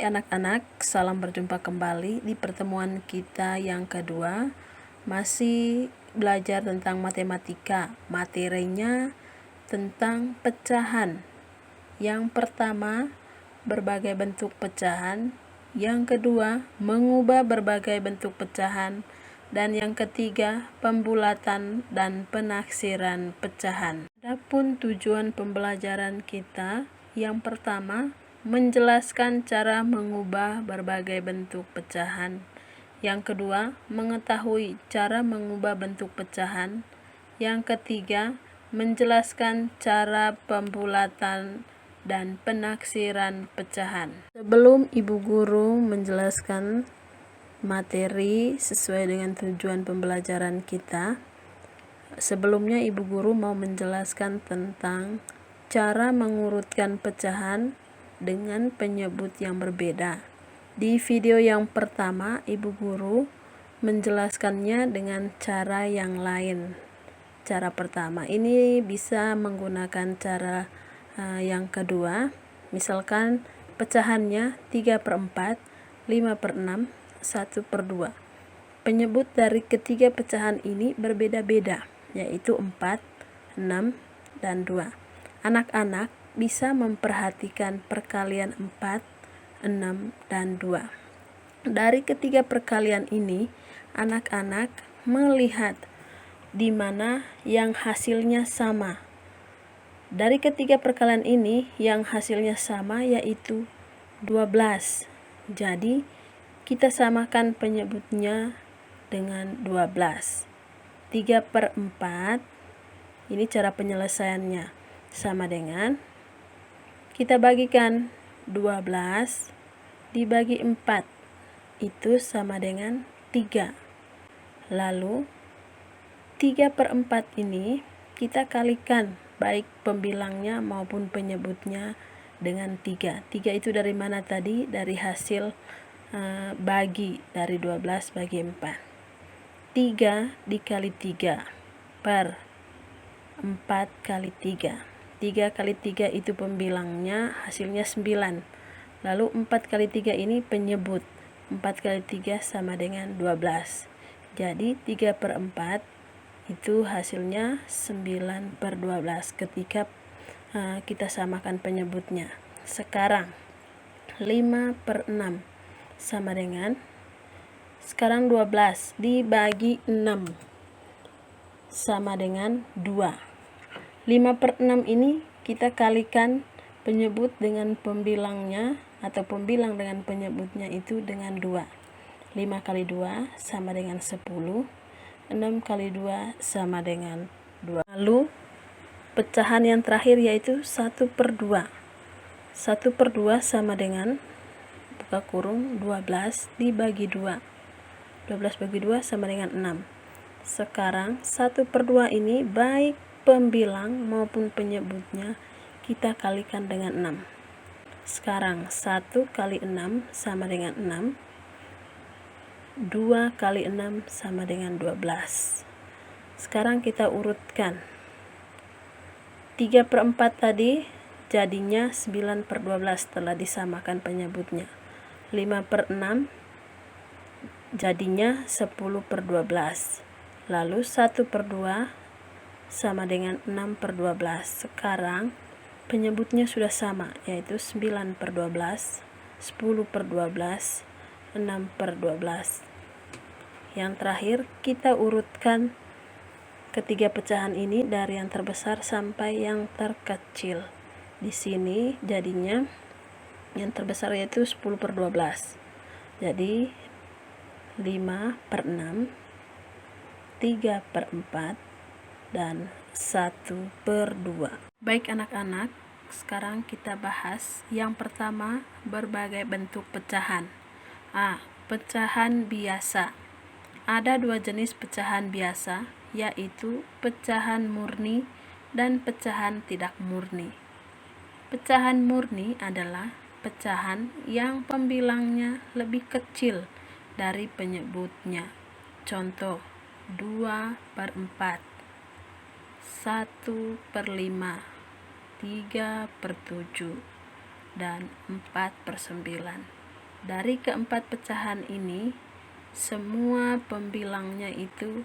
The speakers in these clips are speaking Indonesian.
Hai anak-anak, salam berjumpa kembali di pertemuan kita yang kedua. Masih belajar tentang matematika. Materinya tentang pecahan. Yang pertama, berbagai bentuk pecahan. Yang kedua, mengubah berbagai bentuk pecahan. Dan yang ketiga, pembulatan dan penaksiran pecahan. Adapun tujuan pembelajaran kita, yang pertama, menjelaskan cara mengubah berbagai bentuk pecahan. Yang kedua, mengetahui cara mengubah bentuk pecahan. Yang ketiga, menjelaskan cara pembulatan dan penaksiran pecahan. Sebelum Ibu Guru menjelaskan materi sesuai dengan tujuan pembelajaran kita, sebelumnya Ibu Guru mau menjelaskan tentang cara mengurutkan pecahan dengan penyebut yang berbeda. Di video yang pertama, Ibu Guru menjelaskannya dengan cara yang lain. Cara pertama ini bisa menggunakan cara yang kedua. Misalkan pecahannya 3/4, 5/6, 1/2. Penyebut dari ketiga pecahan ini berbeda-beda, yaitu 4, 6, dan 2. Anak-anak bisa memperhatikan perkalian 4, 6, dan 2. Dari ketiga perkalian ini, anak-anak melihat di mana yang hasilnya sama. Dari ketiga perkalian ini, yang hasilnya sama yaitu 12. Jadi, kita samakan penyebutnya dengan 12. 3/4, ini cara penyelesaiannya, sama dengan kita bagikan 12 dibagi 4, itu sama dengan 3. Lalu 3/4 ini kita kalikan baik pembilangnya maupun penyebutnya dengan 3. 3 itu dari mana tadi? Dari hasil bagi dari 12 bagi 4. 3 dikali 3 per 4 kali 3. 3 kali 3 itu pembilangnya, hasilnya 9. Lalu 4 kali 3 ini penyebut. 4 kali 3 sama dengan 12. Jadi 3/4 itu hasilnya 9/12 ketika kita samakan penyebutnya. Sekarang 5/6 sama dengan, sekarang 12 dibagi 6 sama dengan 2. 5/6 ini kita kalikan penyebut dengan pembilangnya atau pembilang dengan penyebutnya itu dengan 2. 5 kali 2 sama dengan 10. 6 kali 2 sama dengan 2. Lalu pecahan yang terakhir yaitu 1/2. 1/2 sama dengan, buka kurung, 12 dibagi 2. 12 bagi 2 sama dengan 6. Sekarang 1/2 ini baik pembilang maupun penyebutnya kita kalikan dengan 6. Sekarang 1 kali 6 sama dengan 6. 2 kali 6 sama dengan 12. Sekarang kita urutkan. 3/4 tadi jadinya 9/12 setelah disamakan penyebutnya. 5/6 jadinya 10/12. Lalu 1/2 sama dengan 6/12. Sekarang penyebutnya sudah sama, yaitu 9/12, 10/12, 6/12. Yang terakhir, kita urutkan ketiga pecahan ini dari yang terbesar sampai yang terkecil. Di sini jadinya yang terbesar yaitu 10/12. Jadi 5/6, 3/4, dan 1/2. Baik anak-anak, sekarang kita bahas yang pertama, berbagai bentuk pecahan. Pecahan biasa. Ada 2 jenis pecahan biasa, yaitu pecahan murni dan pecahan tidak murni. Pecahan murni adalah pecahan yang pembilangnya lebih kecil dari penyebutnya. Contoh, 2/4, 1/5, 3/7, dan 4/9. Dari keempat pecahan ini, semua pembilangnya itu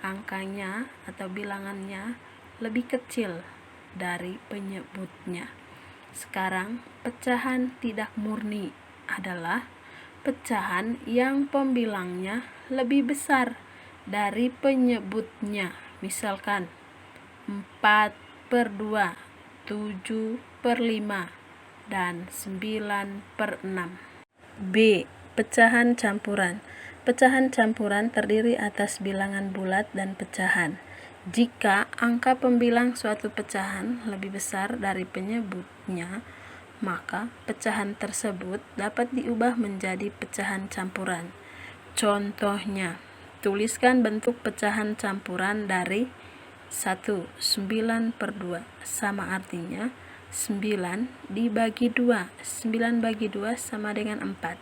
angkanya atau bilangannya lebih kecil dari penyebutnya. Sekarang, pecahan tidak murni adalah pecahan yang pembilangnya lebih besar dari penyebutnya. Misalkan 4/2, 7/5, dan 9/6. B. Pecahan campuran. Pecahan campuran terdiri atas bilangan bulat dan pecahan. Jika angka pembilang suatu pecahan lebih besar dari penyebutnya, maka pecahan tersebut dapat diubah menjadi pecahan campuran. Contohnya, tuliskan bentuk pecahan campuran dari 1, 9/2, sama artinya 9 dibagi 2, 9 bagi 2 sama dengan 4.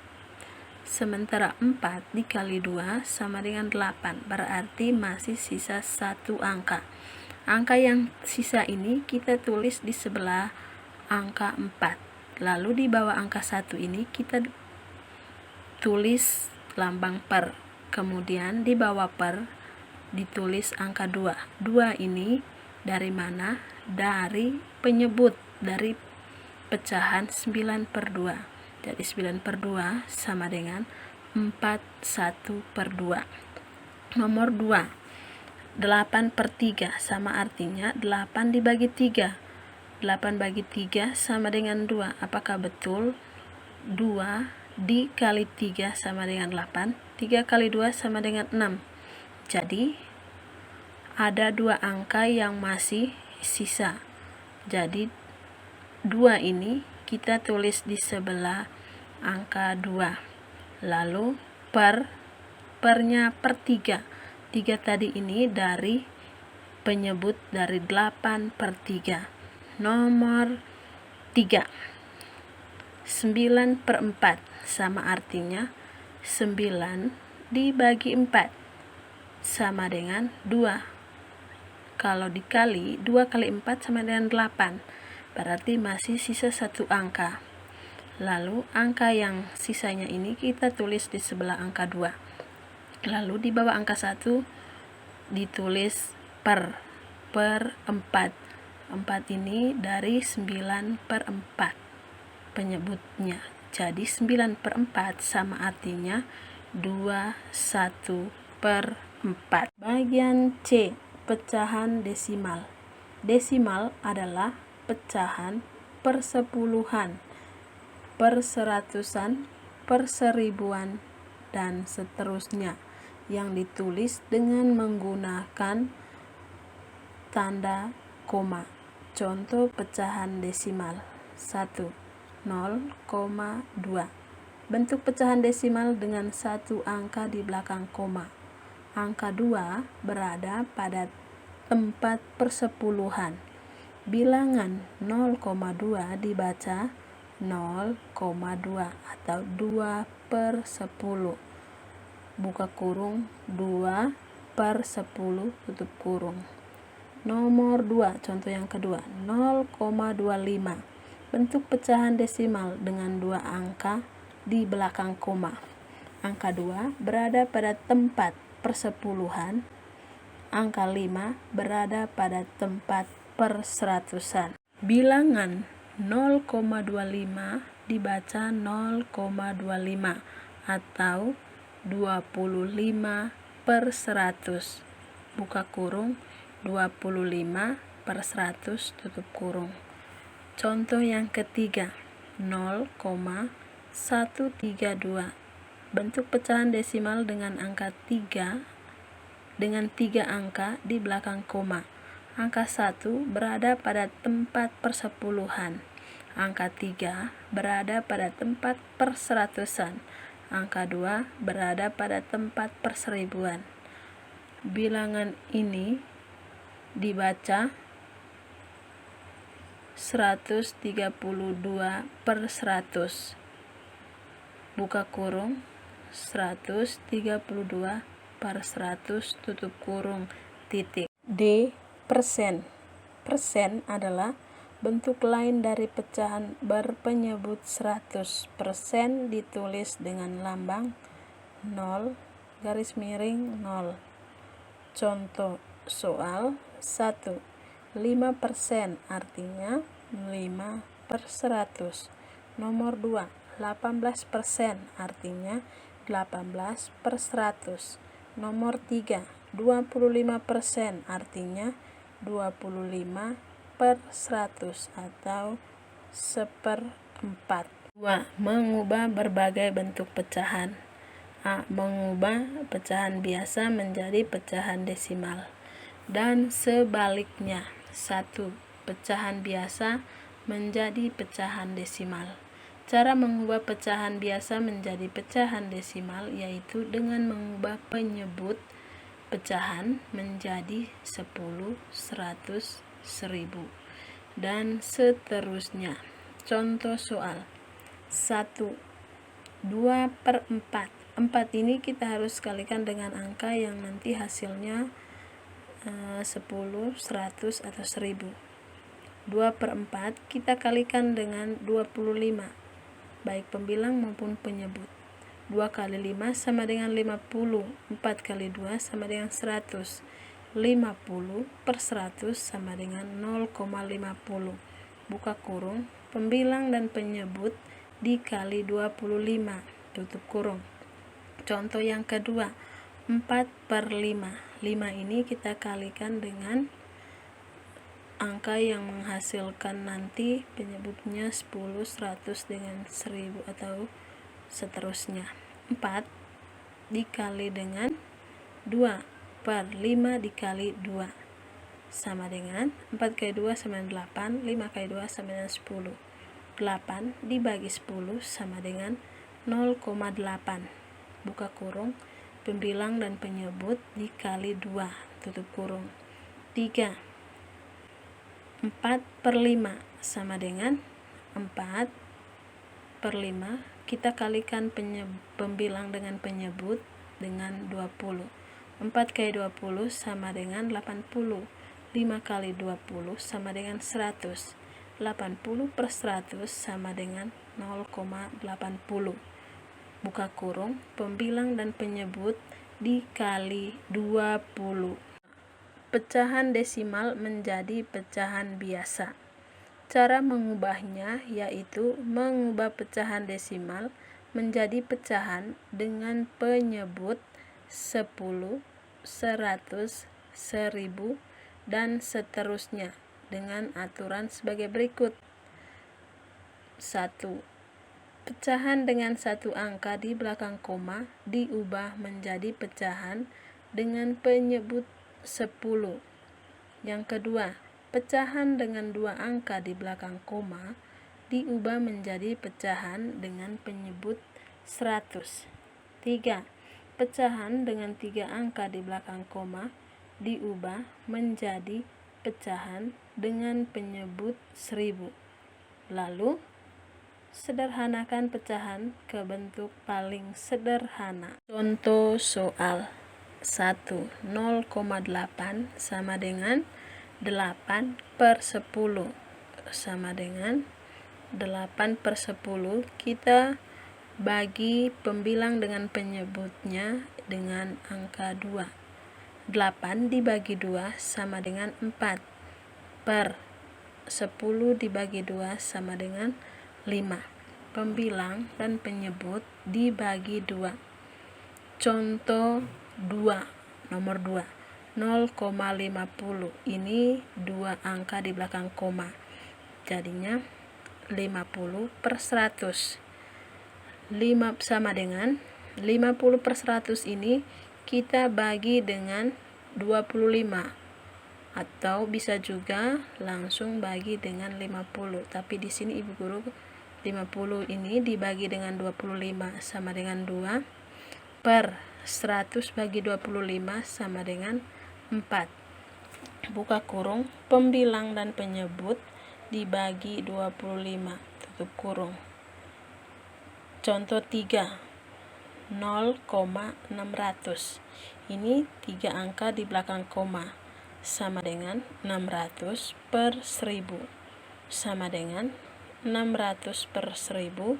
Sementara 4 dikali 2 sama dengan 8, berarti masih sisa satu angka. Angka yang sisa ini kita tulis di sebelah angka 4. Lalu di bawah angka 1 ini kita tulis lambang per. Kemudian di bawah per ditulis angka 2. 2 ini dari mana? Dari penyebut, dari pecahan 9/2. Jadi 9/2 sama dengan 41/2. Nomor 2, 8/3 sama artinya 8 dibagi 3. 8 bagi 3 sama dengan 2. Apakah betul? 2 dikali 3 sama dengan 8. 3 kali 2 sama dengan 6. Jadi ada 2 angka yang masih sisa. Jadi 2 ini kita tulis di sebelah angka 2. Lalu pernya per 3. 3 tadi ini dari penyebut dari 8/3. Nomor 3, 9/4 sama artinya 9 dibagi 4 sama dengan 2. Kalau dikali 2 kali 4 sama dengan 8, berarti masih sisa satu angka. Lalu angka yang sisanya ini kita tulis di sebelah angka 2. Lalu di bawah angka 1 ditulis per 4. 4 ini dari 9/4 penyebutnya. Jadi 9/4 sama artinya 21/4. Bagian C, pecahan desimal. Desimal adalah pecahan persepuluhan, perseratusan, perseribuan, dan seterusnya yang ditulis dengan menggunakan tanda koma. Contoh pecahan desimal: 1, 0,2. Bentuk pecahan desimal dengan satu angka di belakang koma. Angka 2 berada pada tempat persepuluhan. Bilangan 0,2 dibaca 0,2 atau 2/10. Buka kurung, 2/10 tutup kurung. Nomor 2, contoh yang kedua, 0,25. Bentuk pecahan desimal dengan 2 angka di belakang koma. Angka 2 berada pada tempat persepuluhan. Angka 5 berada pada tempat perseratusan. Bilangan 0,25 dibaca 0,25 atau 25/100. Buka kurung, 25/100 tutup kurung. Contoh yang ketiga, 0,132. Bentuk pecahan desimal dengan angka 3 dengan 3 angka di belakang koma. Angka 1 berada pada tempat persepuluhan. Angka 3 berada pada tempat perseratusan. Angka 2 berada pada tempat perseribuan. Bilangan ini dibaca 132/100. Buka kurung, 132/100 tutup kurung, titik. D. Persen. Persen adalah Bentuk lain dari pecahan berpenyebut 100% ditulis dengan lambang 0 garis miring 0. Contoh soal 1. 5% artinya 5/100. Nomor 2. 18% artinya 18/100. Nomor 3. 25% artinya 25/100 atau 1/4. 2. Mengubah berbagai bentuk pecahan. A. Mengubah pecahan biasa menjadi pecahan desimal dan sebaliknya. 1. Pecahan biasa menjadi pecahan desimal. Cara mengubah pecahan biasa menjadi pecahan desimal yaitu dengan mengubah penyebut pecahan menjadi 10, 100, 1000 dan seterusnya. Contoh soal 1. 2/4. 4 ini kita harus kalikan dengan angka yang nanti hasilnya 10, 100 atau 1000. 2/4 kita kalikan dengan 25 baik pembilang maupun penyebut. 2 kali 5 sama dengan 50. 4 kali 2 sama dengan 100. 50/100 sama dengan 0,50. Buka kurung, pembilang dan penyebut dikali 25, tutup kurung. Contoh yang kedua, 4/5. 5 ini kita kalikan dengan angka yang menghasilkan nanti penyebutnya 10, 100 dengan 1000 atau seterusnya. 4 dikali dengan 2/5 dikali 2 sama dengan 4 kali 2 sama dengan 8, 5 kali 2 sama dengan 10. 8 dibagi 10 sama dengan 0,8. Buka kurung, pembilang dan penyebut dikali 2, tutup kurung. 3. 4/5 sama dengan 4/5. Kita kalikan pembilang dengan penyebut dengan 20. 4 kali 20 sama dengan 80. 5 kali 20 sama dengan 100. 80/100 sama dengan 0,80. Buka kurung, pembilang dan penyebut dikali 20. Pecahan desimal menjadi pecahan biasa. Cara mengubahnya yaitu mengubah pecahan desimal menjadi pecahan dengan penyebut 10, 100, 1000 dan seterusnya dengan aturan sebagai berikut. 1. Pecahan dengan satu angka di belakang koma diubah menjadi pecahan dengan penyebut 10. Yang kedua, pecahan dengan dua angka di belakang koma diubah menjadi pecahan dengan penyebut 100. 3. Pecahan dengan 3 angka di belakang koma diubah menjadi pecahan dengan penyebut 1000. Lalu sederhanakan pecahan ke bentuk paling sederhana. Contoh soal 1. 0,8 sama dengan 8/10 sama dengan 8/10. Kita bagi pembilang dengan penyebutnya dengan angka 2. 8 dibagi 2 sama dengan 4. 10 dibagi 2 sama dengan 5. Pembilang dan penyebut dibagi 2. Contoh 2, nomor 2. 0,50. Ini 2 angka di belakang koma. Jadinya 50/100. 5 sama dengan 50/100 ini kita bagi dengan 25. Atau bisa juga langsung bagi dengan 50. Tapi di sini Ibu Guru 50 ini dibagi dengan 25 sama dengan 2 per 100 bagi 25 sama dengan 4. Buka kurung, pembilang dan penyebut dibagi 25, tutup kurung. Contoh 3. 0,600. Ini 3 angka di belakang koma sama dengan 600/1000. sama dengan 600 per 1000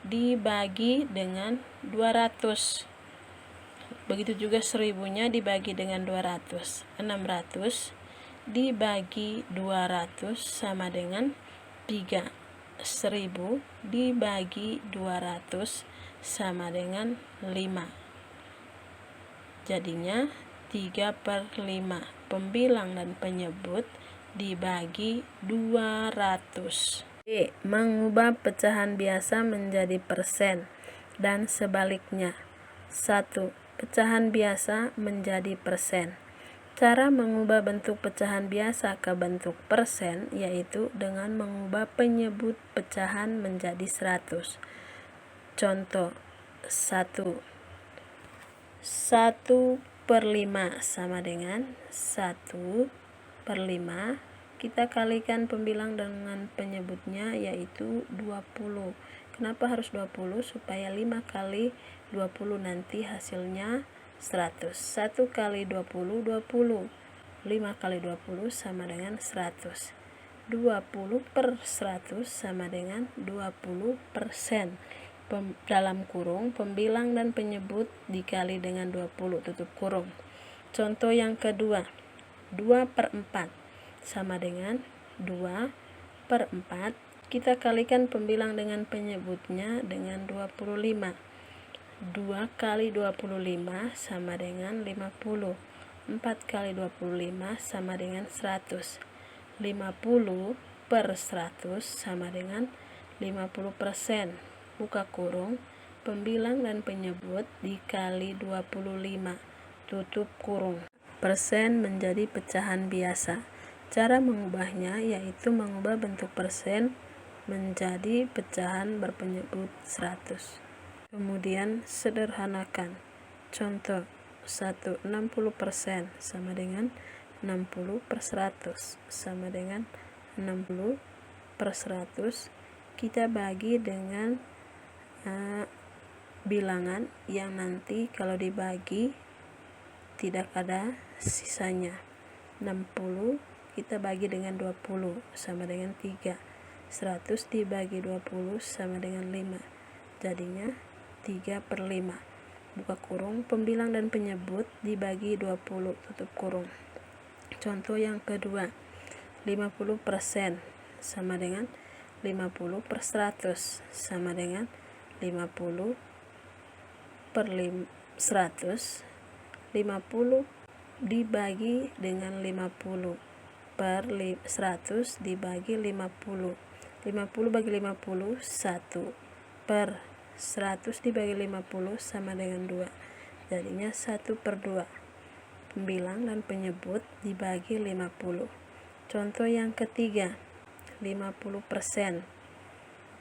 dibagi dengan 200. Begitu juga 1000-nya dibagi dengan 200. 600 dibagi 200 sama dengan 3. 1000 dibagi 200 sama dengan 5. Jadinya 3/5. Pembilang dan penyebut dibagi 200. B. Mengubah pecahan biasa menjadi persen dan sebaliknya. 1. Pecahan biasa menjadi persen. Cara mengubah bentuk pecahan biasa ke bentuk persen yaitu dengan mengubah penyebut pecahan menjadi 100. Contoh 1. 1/5 sama dengan 1/5. Kita kalikan pembilang dengan penyebutnya yaitu 20. Kenapa harus 20? Supaya 5 kali 20 nanti hasilnya 100. 1 kali 20, 20. 5 kali 20 sama dengan 100. 20/100 sama dengan 20%. Dalam kurung, pembilang dan penyebut dikali dengan 20, tutup kurung. Contoh yang kedua, 2/4 sama dengan 2/4. Kita kalikan pembilang dengan penyebutnya dengan 25. 2 kali 25 sama dengan 50. 4 kali 25 sama dengan 100. 50/100 sama dengan 50%. Buka kurung, pembilang dan penyebut dikali 25, tutup kurung. Persen menjadi pecahan biasa. Cara mengubahnya yaitu mengubah bentuk persen menjadi pecahan berpenyebut 100. Kemudian sederhanakan. Contoh 1. 60% sama dengan 60/100 sama dengan 60/100. Kita bagi dengan bilangan yang nanti kalau dibagi tidak ada sisanya. 60 kita bagi dengan 20 sama dengan 3. 100 dibagi 20 sama dengan 5. Jadinya 3/5. Buka kurung, pembilang dan penyebut dibagi 20, tutup kurung. Contoh yang kedua, 50% sama dengan 50/100 sama dengan 50/100. 50 dibagi dengan 50/100 dibagi 50. 50 bagi 50 1. 100 dibagi 50 sama dengan 2. Jadinya 1/2. Pembilang dan penyebut dibagi 50. Contoh yang ketiga, 50%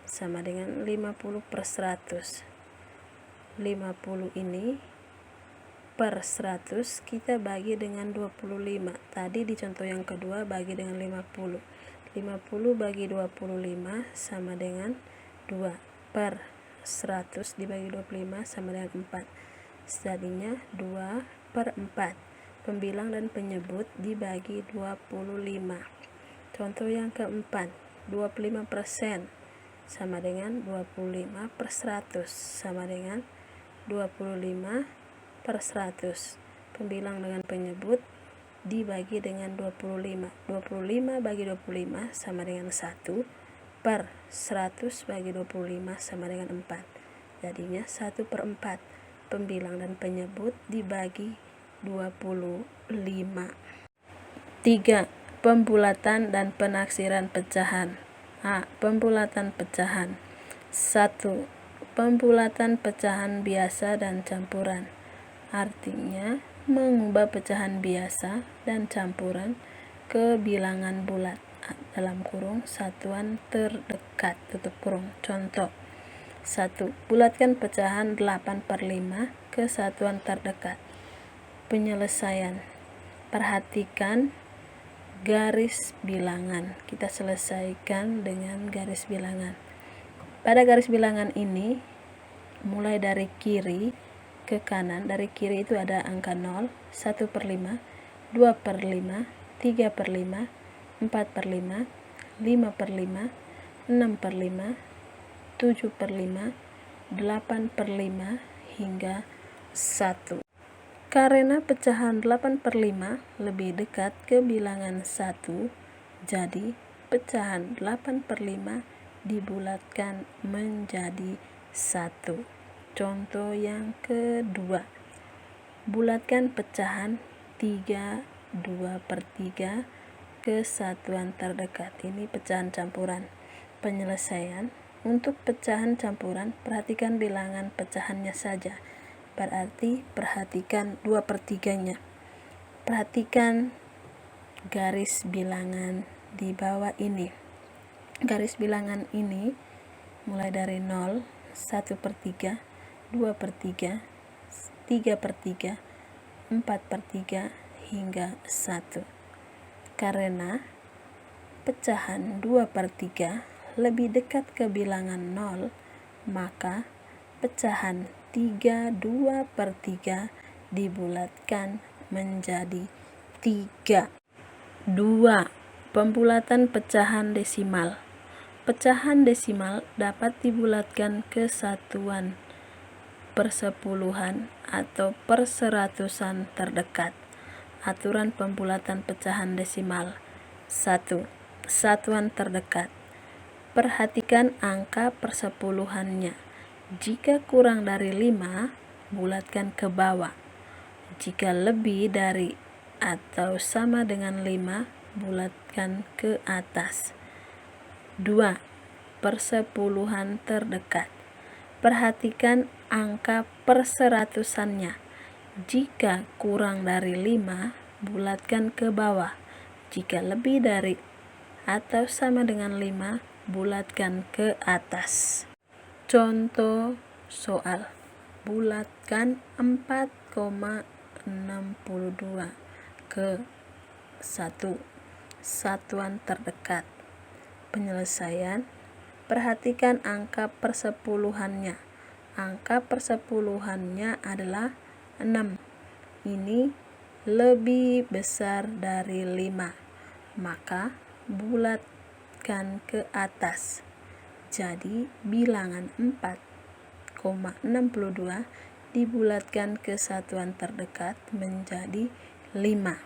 sama dengan 50/100. 50 ini per 100 kita bagi dengan 25. Tadi di contoh yang kedua bagi dengan 50. 50 bagi 25 sama dengan 2. Per 100 dibagi 25 sama dengan 4. Jadinya 2/4. Pembilang dan penyebut dibagi 25. Contoh yang keempat, 25% sama dengan 25/100 sama dengan 25/100. Pembilang dengan penyebut dibagi dengan 25. 25 bagi 25 sama dengan 1. Per 100 bagi 25 sama dengan 4. Jadinya 1/4. Pembilang dan penyebut dibagi 25. 3. Pembulatan dan penaksiran pecahan. A. Pembulatan pecahan. 1. Pembulatan pecahan biasa dan campuran. Artinya mengubah pecahan biasa dan campuran ke bilangan bulat dalam kurung satuan terdekat, tutup kurung. Contoh 1. Bulatkan pecahan 8/5 ke satuan terdekat. Penyelesaian. Perhatikan garis bilangan. Kita selesaikan dengan garis bilangan. Pada garis bilangan ini mulai dari kiri ke kanan. Dari kiri itu ada angka 0, 1/5, 2/5, 3/5, 4/5, 5/5, 6/5, 7/5, 8/5, hingga 1. Karena pecahan 8/5 lebih dekat ke bilangan 1, jadi pecahan 8/5 dibulatkan menjadi 1. Contoh yang kedua, bulatkan pecahan 3 2/3 ke satuan terdekat. Ini pecahan campuran. Penyelesaian. Untuk pecahan campuran, perhatikan bilangan pecahannya saja. Berarti perhatikan 2/3-nya. Perhatikan garis bilangan di bawah ini. Garis bilangan ini mulai dari 0, 1/3, 2/3, 3/3, 4/3, hingga 1. Karena pecahan 2/3 lebih dekat ke bilangan 0, maka pecahan 3 2/3 dibulatkan menjadi 3. 2. Pembulatan pecahan desimal. Pecahan desimal dapat dibulatkan ke satuan persepuluhan atau perseratusan terdekat. Aturan pembulatan pecahan desimal. 1. Satuan terdekat. Perhatikan angka persepuluhannya. Jika kurang dari 5, bulatkan ke bawah. Jika lebih dari atau sama dengan 5, bulatkan ke atas. 2. Persepuluhan terdekat. Perhatikan angka perseratusannya. Jika kurang dari 5, bulatkan ke bawah. Jika lebih dari atau sama dengan 5, bulatkan ke atas. Contoh soal. Bulatkan 4,62 ke 1 satuan terdekat. Penyelesaian. Perhatikan angka persepuluhannya. Angka persepuluhannya adalah 6. Ini lebih besar dari 5, maka bulatkan ke atas. Jadi bilangan 4,62 dibulatkan ke satuan terdekat menjadi 5.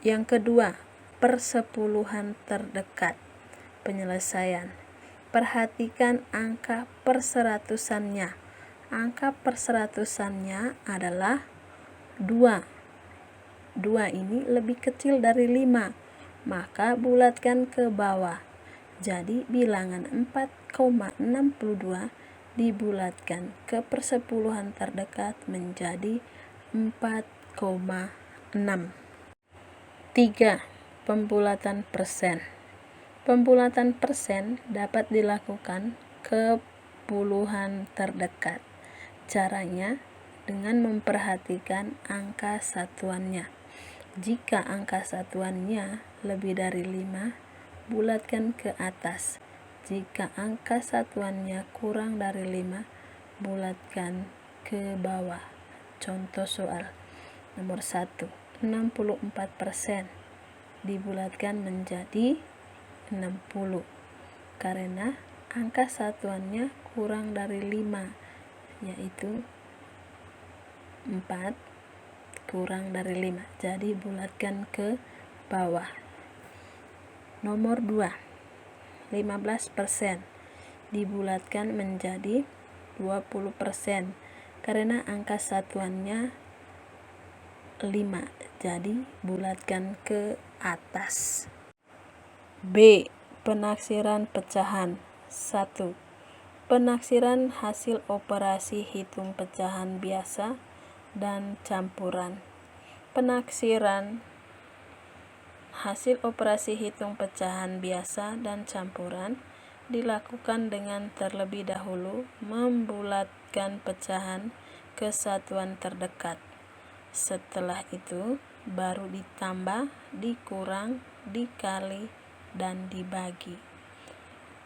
Yang kedua, persepuluhan terdekat. Penyelesaian. Perhatikan angka perseratusannya. Angka perseratusannya adalah 2. 2 ini lebih kecil dari 5, maka bulatkan ke bawah. Jadi bilangan 4,62 dibulatkan ke persepuluhan terdekat menjadi 4,6. 3. Pembulatan persen. Pembulatan persen dapat dilakukan ke puluhan terdekat. Caranya dengan memperhatikan angka satuannya. Jika angka satuannya lebih dari 5, bulatkan ke atas. Jika angka satuannya kurang dari 5, bulatkan ke bawah. Contoh soal. Nomor 1. 64% dibulatkan menjadi 60 karena angka satuannya kurang dari 5, yaitu 4 kurang dari 5. Jadi bulatkan ke bawah. Nomor 2. 15% dibulatkan menjadi 20% karena angka satuannya 5. Jadi bulatkan ke atas. B. Penaksiran pecahan. 1. Penaksiran hasil operasi hitung pecahan biasa dan campuran. Penaksiran hasil operasi hitung pecahan biasa dan campuran dilakukan dengan terlebih dahulu membulatkan pecahan ke satuan terdekat. Setelah itu baru ditambah, dikurang, dikali, dan dibagi.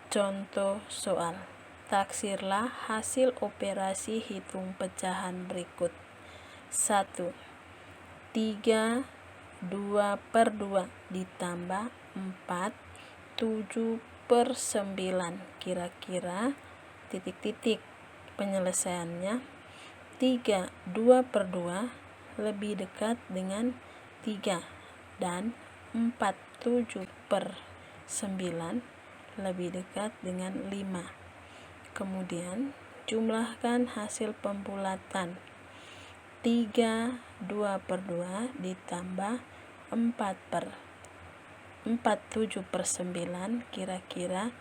Contoh soal. Taksirlah hasil operasi hitung pecahan berikut. 1. 3 2/2 ditambah 4 7/9. Kira-kira titik-titik. Penyelesaiannya 3 2/2 lebih dekat dengan 3 dan 4 7/9 lebih dekat dengan 5. Kemudian jumlahkan hasil pembulatan. 3 2/2 ditambah 4 7/9, kira-kira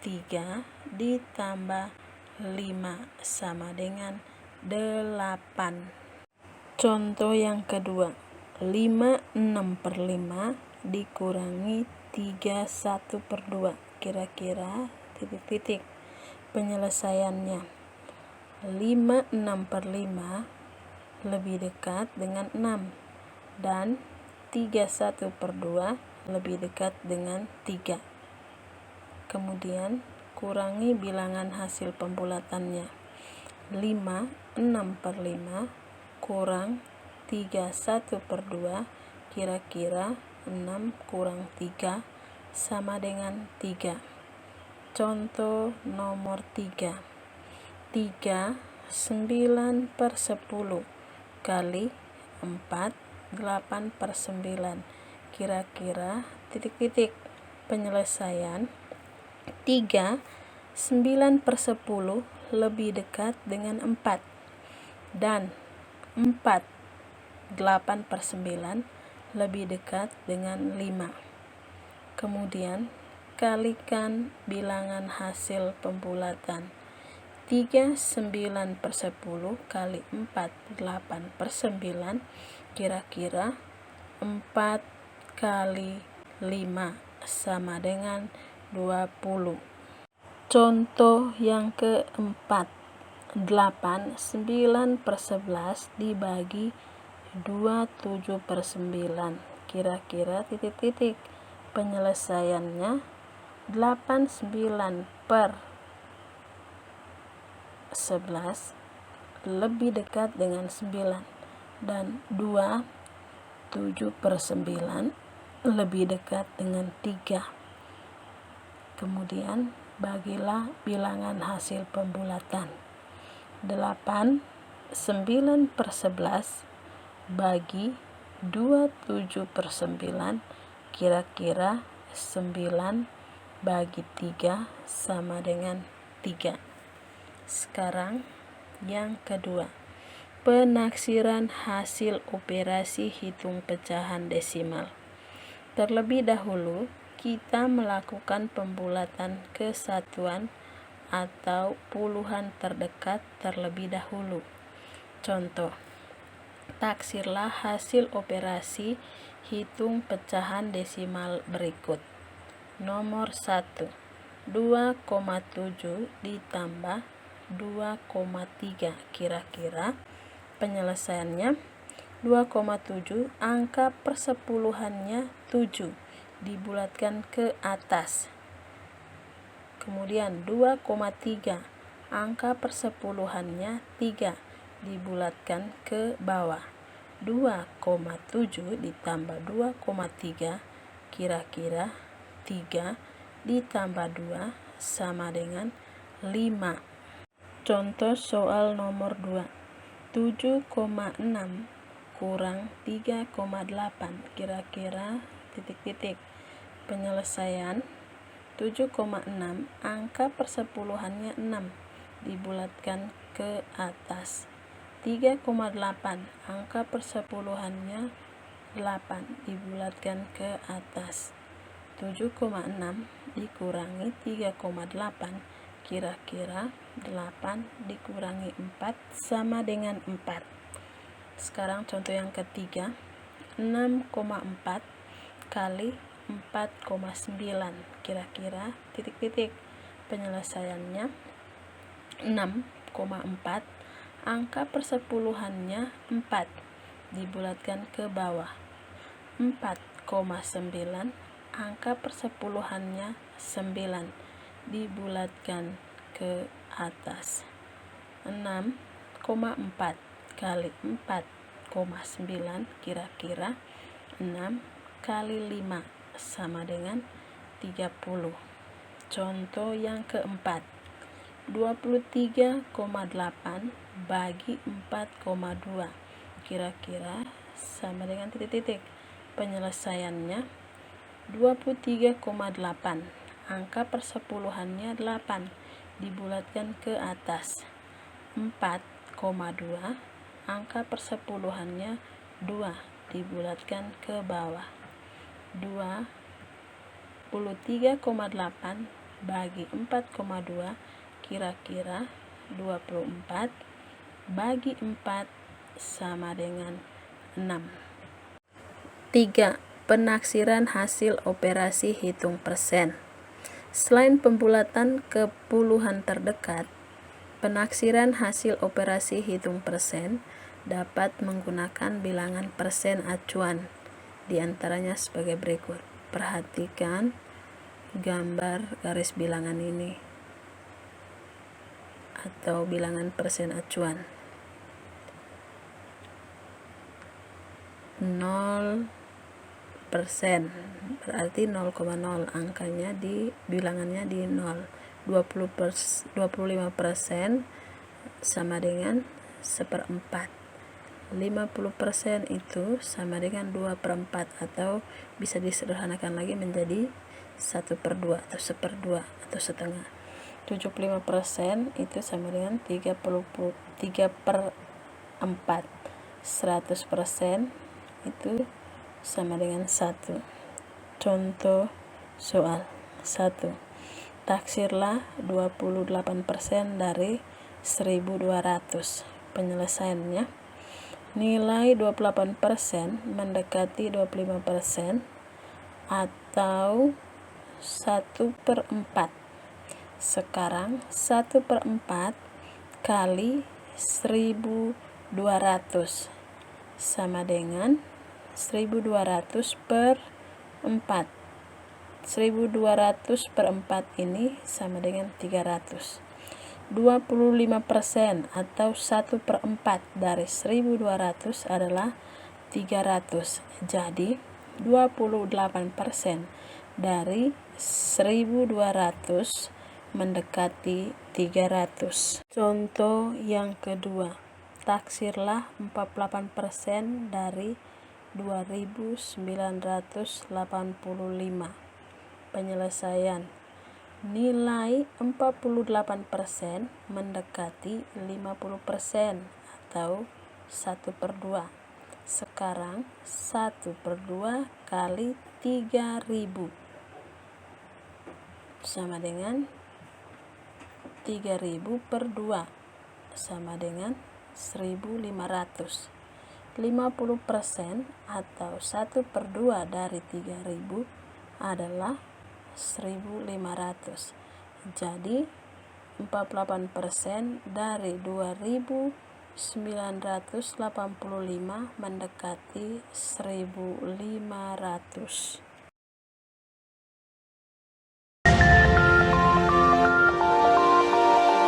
3 ditambah 5 sama dengan 8. Contoh yang kedua, 5 6/5 dikurangi 3 1/2, kira-kira titik-titik. Penyelesaiannya 5 6/5 lebih dekat dengan 6 dan 3 1/2 lebih dekat dengan 3. Kemudian kurangi bilangan hasil pembulatannya. 5 6/5 kurang 3 1/2, kira-kira 6 kurang 3 sama dengan 3. Contoh nomor 3. 3 9/10 kali 4 8/9, kira-kira titik-titik. Penyelesaian 3 9/10 lebih dekat dengan 4 dan 4 8/9 lebih dekat dengan 5. Kemudian kalikan bilangan hasil pembulatan. 3 9/10 kali 4 8/9, kira-kira 4 kali 5 sama dengan 20. Contoh yang keempat, 8 9/11 dibagi 2 7/9, kira-kira titik-titik. Penyelesaiannya 8 9/11 lebih dekat dengan 9 dan 2 7/9 lebih dekat dengan 3. Kemudian bagilah bilangan hasil pembulatan. 8 9/11 bagi 2 7/9, kira-kira 9 bagi 3 sama dengan 3. Sekarang yang kedua, penaksiran hasil operasi hitung pecahan desimal. Terlebih dahulu kita melakukan pembulatan ke satuan atau puluhan terdekat terlebih dahulu. Contoh, taksirlah hasil operasi hitung pecahan desimal berikut. Nomor 1, 2,7 ditambah 2,3, kira-kira penyelesaiannya 2,7 angka persepuluhannya 7 dibulatkan ke atas. Kemudian 2,3 angka persepuluhannya 3 dibulatkan ke bawah. 2,7 ditambah 2,3, kira-kira 3 ditambah 2 sama dengan 5. Contoh soal nomor 2. 7,6 kurang 3,8, kira-kira titik-titik. Penyelesaian 7,6 angka persepuluhannya 6 dibulatkan ke atas. 3,8 angka persepuluhannya 8 dibulatkan ke atas. 7,6 dikurangi 3,8, kira-kira 8 dikurangi 4 sama dengan 4. Sekarang contoh yang ketiga, 6,4 kali 4,9, kira-kira titik-titik. Penyelesaiannya 6,4 angka persepuluhannya 4 dibulatkan ke bawah. 4,9 angka persepuluhannya 9 dibulatkan ke atas. 6,4 kali 4,9, kira-kira 6 kali 5 sama dengan 30. Contoh yang keempat, 23,8 bagi 4,2 kira-kira sama dengan titik-titik. Penyelesaiannya 23,8, angka persepuluhannya 8, dibulatkan ke atas. 4,2, angka persepuluhannya 2, dibulatkan ke bawah. 23,8 bagi 4,2 kira-kira 24 bagi 4 sama dengan 6. 3. Penaksiran hasil operasi hitung persen. Selain pembulatan ke puluhan terdekat, penaksiran hasil operasi hitung persen dapat menggunakan bilangan persen acuan, diantaranya sebagai berikut. Perhatikan gambar garis bilangan ini atau bilangan persen acuan. 0% berarti 0,0, angkanya di bilangannya di 0. 25% sama dengan 1/4. 50% itu sama dengan 2/4, atau bisa disederhanakan lagi menjadi 1/2 atau 1/2 atau setengah. 75% itu sama dengan 3/4. 100% itu sama dengan 1. Contoh soal 1. Taksirlah 28% dari 1.200. Penyelesaiannya, nilai 28% mendekati 25% atau 1/4. Sekarang 1/4 kali 1.200 sama dengan 1.200 per 4. 1.200 per 4 ini sama dengan 300. 25% atau 1/4 dari 1.200 adalah 300. Jadi 28% dari 1.200 mendekati 300. Contoh yang kedua, taksirlah 48% dari 2.985. Penyelesaian, nilai 48% mendekati 50% atau 1/2. Sekarang 1/2 kali 3.000 sama dengan 3.000 per 2 sama dengan 1.500. 50% atau 1/2 dari 3.000 adalah 1.500. Jadi 48% dari 2.985 mendekati 1.500.